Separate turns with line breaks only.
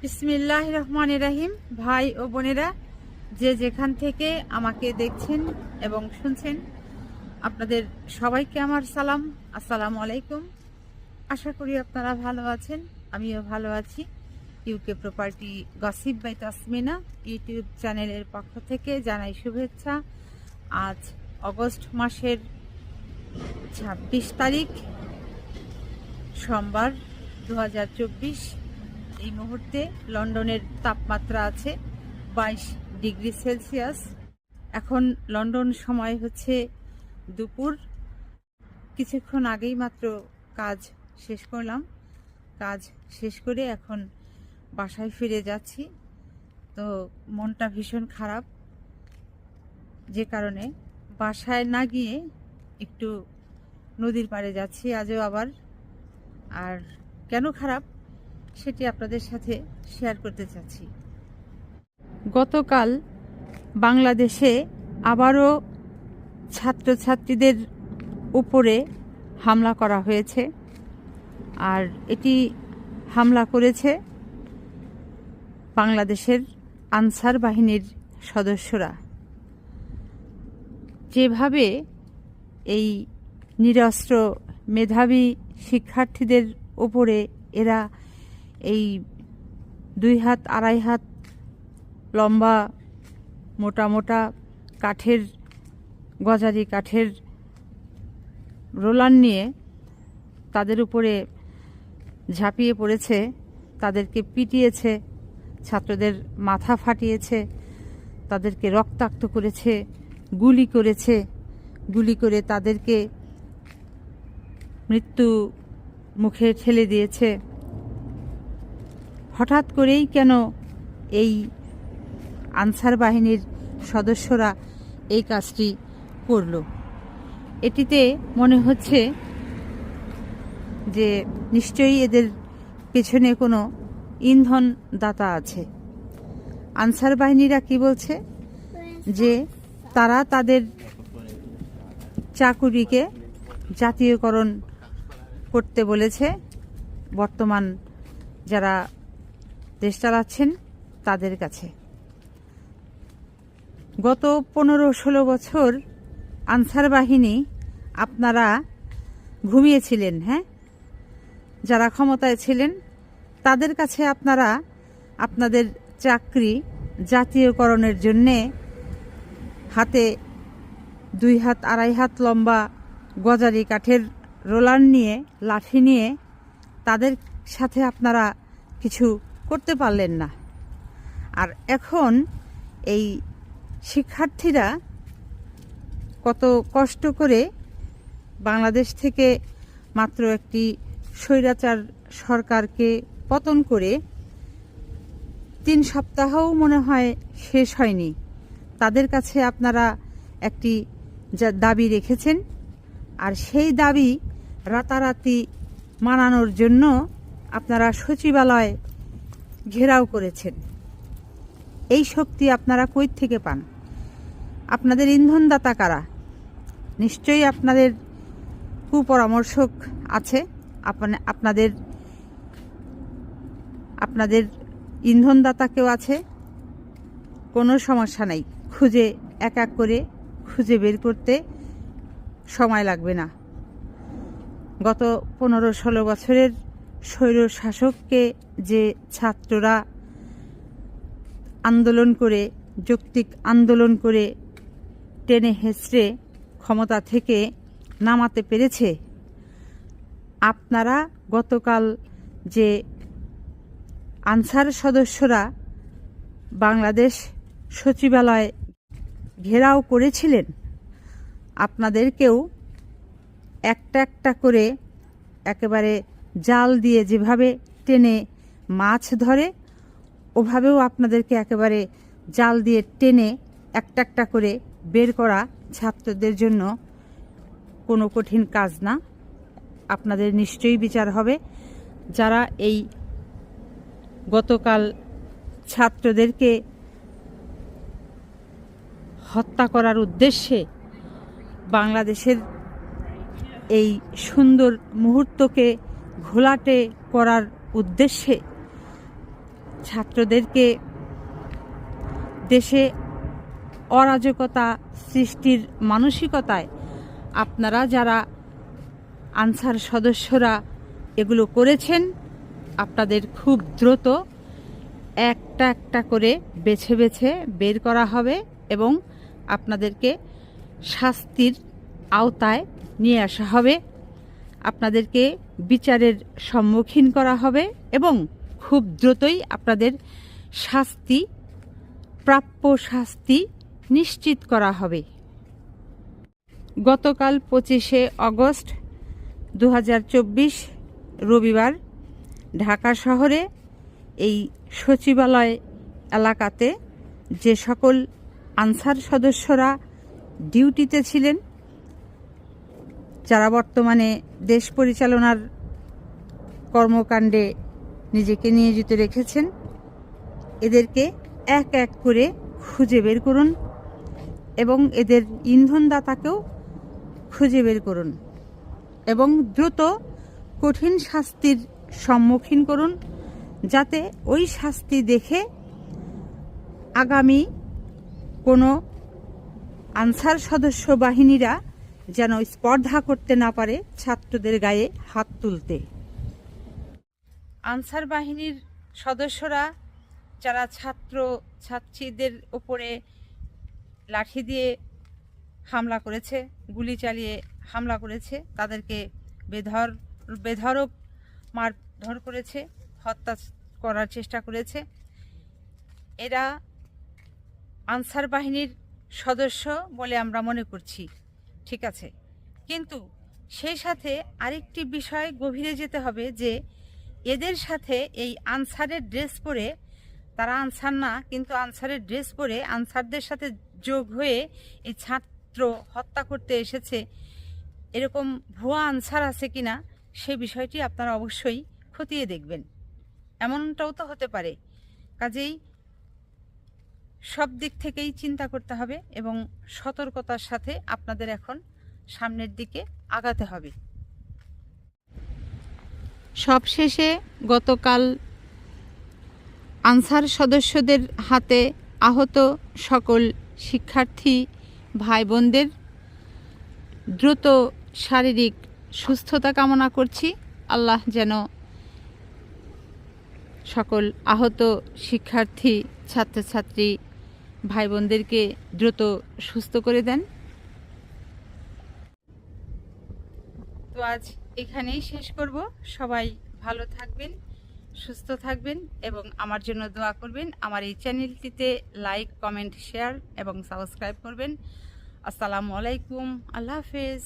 বিসমিল্লাহির রহমানির রহিম। ভাই ও বোনেরা, যে যেখান থেকে আমাকে দেখছেন এবং শুনছেন, আপনাদের সবাইকে আমার সালাম, আসসালামু আলাইকুম। আশা করি আপনারা ভালো আছেন, আমিও ভালো আছি। UK property gossip by Tasmina YouTube চ্যানেলের পক্ষ থেকে জানাই শুভেচ্ছা। আজ অগস্ট মাসের 26 তারিখ, সোমবার 2024। এই মুহূর্তে লন্ডনের তাপমাত্রা আছে 22 ডিগ্রি সেলসিয়াস। এখন লন্ডন সময় হচ্ছে দুপুর। কিছুক্ষণ আগেই মাত্র কাজ শেষ করলাম। কাজ শেষ করে এখন বাসায় ফিরে যাচ্ছি। তো মনটা ভীষণ খারাপ, যে কারণে বাসায় না গিয়ে একটু নদীর পাড়ে যাচ্ছি আজও আবার। আর কেন খারাপ সেটি আপনাদের সাথে শেয়ার করতে চাচ্ছি। গতকাল বাংলাদেশে আবারও ছাত্রছাত্রীদের উপরে হামলা করা হয়েছে, আর এটি হামলা করেছে বাংলাদেশের আনসার বাহিনীর সদস্যরা। যেভাবে এই নিরস্ত্র মেধাবী শিক্ষার্থীদের উপরে এরা এই 2 হাত 2.5 হাত লম্বা মোটা মোটা কাঠের গজারি কাঠের রোলার নিয়ে তাদের উপরে ঝাঁপিয়ে পড়েছে, তাদেরকে পিটিয়েছে, ছাত্রদের মাথা ফাটিয়েছে, তাদেরকে রক্তাক্ত করেছে, গুলি করে তাদেরকে মৃত্যু মুখে ঠেলে দিয়েছে। হঠাৎ করেই কেন এই আনসার বাহিনীর সদস্যরা এই কাজটি করল? এটিতে মনে হচ্ছে যে নিশ্চয়ই এদের পেছনে কোনো ইন্ধন দাতা আছে। আনসার বাহিনীরা কি বলছে যে তারা তাদের চাকুরিকে জাতীয়করণ করতে বলেছে বর্তমান যারা দেশ চালাচ্ছেন তাদের কাছে। গত 15-16 বছর আনসার বাহিনী আপনারা ঘুমিয়েছিলেন। হ্যাঁ, যারা ক্ষমতায় ছিলেন তাদের কাছে আপনারা আপনাদের চাকরি জাতীয়করণের জন্যে হাতে 2 হাত 2.5 হাত লম্বা গজারি কাঠের রোলার নিয়ে, লাঠি নিয়ে তাদের সাথে আপনারা কিছু করতে পারলেন না। আর এখন এই শিক্ষার্থীরা কত কষ্ট করে বাংলাদেশ থেকে মাত্র একটি স্বৈরাচার সরকারকে পতন করে 3 সপ্তাহও মনে হয় শেষ হয়নি, তাদের কাছে আপনারা একটি দাবি রেখেছেন। আর সেই দাবি রাতারাতি মানানোর জন্য আপনারা সচিবালয় ঘেরাও করেছেন। এই শক্তি আপনারা কই থেকে পান? আপনাদের ইন্ধনদাতা কারা? নিশ্চয়ই আপনাদের কুপরামর্শক আছে। আপনাদের ইন্ধনদাতা কেউ আছে। কোনো সমস্যা নাই, এক এক করে খুঁজে বের করতে সময় লাগবে না। গত 15-16 বছরের স্বৈর শাসককে যে ছাত্ররা আন্দোলন করে, যৌক্তিক আন্দোলন করে টেনে হেঁচড়ে ক্ষমতা থেকে নামাতে পেরেছে, আপনারা গতকাল যে আনসার সদস্যরা বাংলাদেশ সচিবালয় ঘেরাও করেছিলেন, আপনাদেরকেও একটা একটা করে একেবারে জাল দিয়ে যেভাবে টেনে মাছ ধরে, ওভাবেও আপনাদেরকে একেবারে জাল দিয়ে টেনে একটা একটা করে বের করা ছাত্রদের জন্য কোনো কঠিন কাজ না। আপনাদের নিশ্চয়ই বিচার হবে। যারা এই গতকাল ছাত্রদেরকে হত্যা করার উদ্দেশ্যে, বাংলাদেশের এই সুন্দর মুহূর্তকে ঘোলাটে করার উদ্দেশ্যে ছাত্রদেরকে দেশে অরাজকতা সৃষ্টির মানসিকতায় আপনারা যারা আনসার সদস্যরা এগুলো করেছেন, আপনাদের খুব দ্রুত একটা একটা করে বেছে বেছে বের করা হবে এবং আপনাদেরকে শাস্তির আওতায় নিয়ে আসা হবে, আপনাদেরকে বিচারের সম্মুখীন করা হবে এবং খুব দ্রুতই আপনাদের শাস্তি, প্রাপ্য শাস্তি নিশ্চিত করা হবে। গতকাল 25শে আগস্ট 2024 রবিবার ঢাকা শহরে এই সচিবালয় এলাকাতে যে সকল আনসার সদস্যরা ডিউটিতে ছিলেন, যারা বর্তমানে দেশ পরিচালনার কর্মকাণ্ডে নিজেকে নিয়োজিত রেখেছেন, এদেরকে এক এক করে খুঁজে বের করুন এবং এদের ইন্ধনদাতাকেও খুঁজে বের করুন এবং দ্রুত কঠিন শাস্তির সম্মুখীন করুন, যাতে ওই শাস্তি দেখে আগামী কোনো আনসার সদস্য বাহিনীরা যেন স্পর্ধা করতে না পারে ছাত্রদের গায়ে হাত তুলতে। আনসার বাহিনীর সদস্যরা যারা ছাত্র ছাত্রীদের উপরে লাঠি দিয়ে হামলা করেছে, গুলি চালিয়ে হামলা করেছে, তাদেরকে বেধড়ক মারধর করেছে, হত্যা করার চেষ্টা করেছে, এরা আনসার বাহিনীর সদস্য বলে আমরা মনে করছি, ঠিক আছে। কিন্তু সেই সাথে আরেকটি বিষয় গভীরে যেতে হবে যে এদের সাথে এই আনসারের ড্রেস পরে, তারা আনসার না কিন্তু আনসারের ড্রেস পরে আনসারদের সাথে যোগ হয়ে এই ছাত্র হত্যা করতে এসেছে, এরকম ভুয়া আনসার আছে কিনা সে বিষয়টি আপনারা অবশ্যই খতিয়ে দেখবেন। এমনটাও তো হতে পারে। কাজেই সব দিক থেকেই চিন্তা করতে হবে এবং সতর্কতার সাথে আপনাদের এখন সামনের দিকে আগাতে হবে। সবশেষে গতকাল আনসার সদস্যদের হাতে আহত সকল শিক্ষার্থী ভাই বোনদের দ্রুত শারীরিক সুস্থতা কামনা করছি। আল্লাহ যেন সকল আহত শিক্ষার্থী ছাত্রছাত্রী ভাই বোনদেরকে দ্রুত সুস্থ করে দেন। তো আজ এখানেই শেষ করব। সবাই ভালো থাকবেন, সুস্থ থাকবেন এবং আমার জন্য দোয়া করবেন। আমার এই চ্যানেলটিতে লাইক, কমেন্ট, শেয়ার এবং সাবস্ক্রাইব করবেন। আসসালামু আলাইকুম, আল্লাহ হাফেজ।